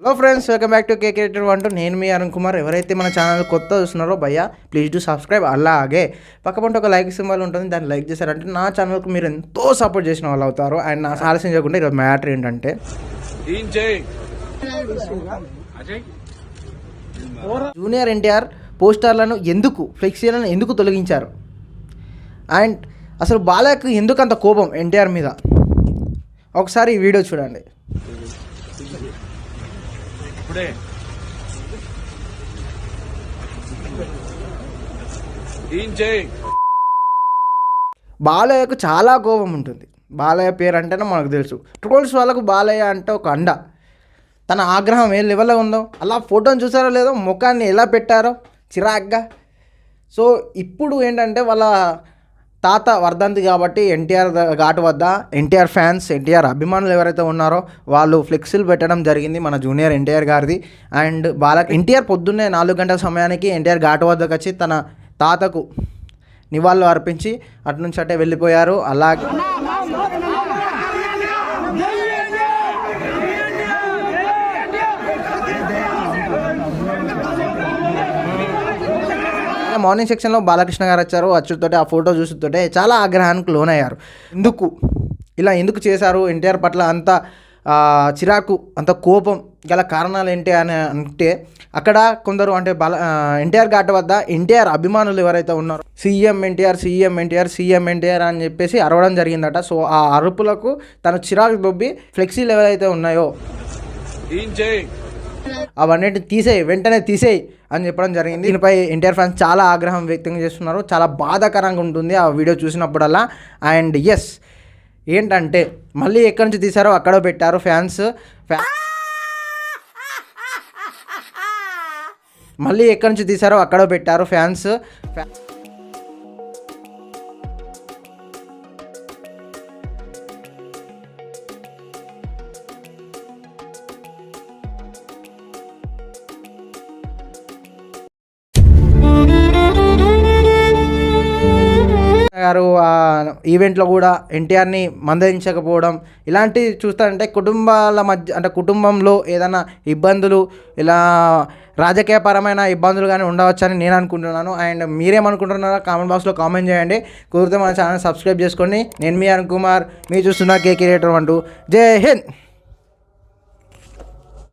Hello friends, welcome back to కేకేటర్ అంటూ నేను మీ అరుణ్ కుమార్. ఎవరైతే మన ఛానల్ కొత్త చూస్తున్నారో భయ్యా ప్లీజ్ డూ సబ్స్క్రైబ్. అలాగే పక్కపంట ఒక లైక్ సింబల్ ఉంటుంది, దాన్ని లైక్ చేశారంటే నా ఛానల్కి మీరు ఎంతో సపోర్ట్ చేసిన వాళ్ళు అవుతారు. అండ్ నా ఆలస్యం చేయకుండా ఈరోజు మ్యాటర్ ఏంటంటే జూనియర్ ఎన్టీఆర్ పోస్టర్లను ఎందుకు ఫ్లెక్సీలను ఎందుకు తొలగించారు అండ్ అసలు బాలయ్యకు ఎందుకు అంత కోపం ఎన్టీఆర్ మీద, ఒకసారి ఈ వీడియో చూడండి. బాలయ్యకు చాలా కోపం ఉంటుంది. బాలయ్య పేరు అంటేనే మనకు తెలుసు. ట్రోల్స్ వాళ్ళకు బాలయ్య అంటే ఒక అండ. తన ఆగ్రహం ఏ లెవెల్లో ఉందో, అలా ఫోటోని చూసారో లేదో, ముఖాన్ని ఎలా పెట్టారో చిరాగ్గా. సో ఇప్పుడు ఏంటంటే వాళ్ళ తాత వర్ధంతి కాబట్టి ఎన్టీఆర్ ఘాట్ వద్ద ఎన్టీఆర్ ఫ్యాన్స్, ఎన్టీఆర్ అభిమానులు ఎవరైతే ఉన్నారో వాళ్ళు ఫ్లెక్సీలు పెట్టడం జరిగింది మన జూనియర్ ఎన్టీఆర్ గారిది. అండ్ ఎన్టీఆర్ పొద్దున్నే 4 గంటల సమయానికి ఎన్టీఆర్ ఘాట్ వద్దకు వచ్చి తన తాతకు నివాళులు అర్పించి అటు నుంచి అటే వెళ్ళిపోయారు. అలాగే మార్నింగ్ సెక్షన్లో బాలకృష్ణ గారు వచ్చారు. వచ్చుతోటే ఆ ఫోటో చూసుతోటే చాలా ఆగ్రహానికి లోనయ్యారు. ఎందుకు చేశారు ఎన్టీఆర్ పట్ల అంత చిరాకు, అంత కోపం గల కారణాలు ఏంటి అని అంటే అక్కడ కొందరు అంటే ఎన్టీఆర్ ఘాట్ వద్ద ఎన్టీఆర్ అభిమానులు ఎవరైతే ఉన్నారో CM NTR CM NTR CM NTR అని చెప్పేసి అరవడం జరిగిందట. సో ఆ అరుపులకు తను చిరాకు దొబ్బి ఫ్లెక్సీలు ఎవరైతే ఉన్నాయో అవన్నిటిని వెంటనే తీసేయి అని చెప్పడం జరిగింది. దీనిపై ఎన్టీఆర్ ఫ్యాన్స్ చాలా ఆగ్రహం వ్యక్తం చేస్తున్నారు. చాలా బాధాకరంగా ఉంటుంది ఆ వీడియో చూసినప్పుడల్లా. అండ్ ఎస్ ఏంటంటే మళ్ళీ ఎక్కడి నుంచి తీశారో అక్కడ పెట్టారు ఫ్యాన్స్. మళ్ళీ ఎక్కడి నుంచి తీశారో అక్కడ పెట్టారు ఫ్యాన్స్. గారు ఈవెంట్లో కూడా ఎన్టీఆర్ని మందలించకపోవడం ఇలాంటివి చూస్తారంటే కుటుంబాల మధ్య అంటే కుటుంబంలో ఏదైనా ఇబ్బందులు ఇలా రాజకీయపరమైన ఇబ్బందులు కానీ ఉండవచ్చని నేను అనుకుంటున్నాను. అండ్ మీరేమనుకుంటున్నారో కామెంట్ బాక్స్లో కామెంట్ చేయండి. కుదిరితే మన ఛానల్ సబ్స్క్రైబ్ చేసుకోండి. నేను మీ అరుణ్ కుమార్, మీరు చూస్తున్న కేకేటర్ అంటూ. జై హింద్.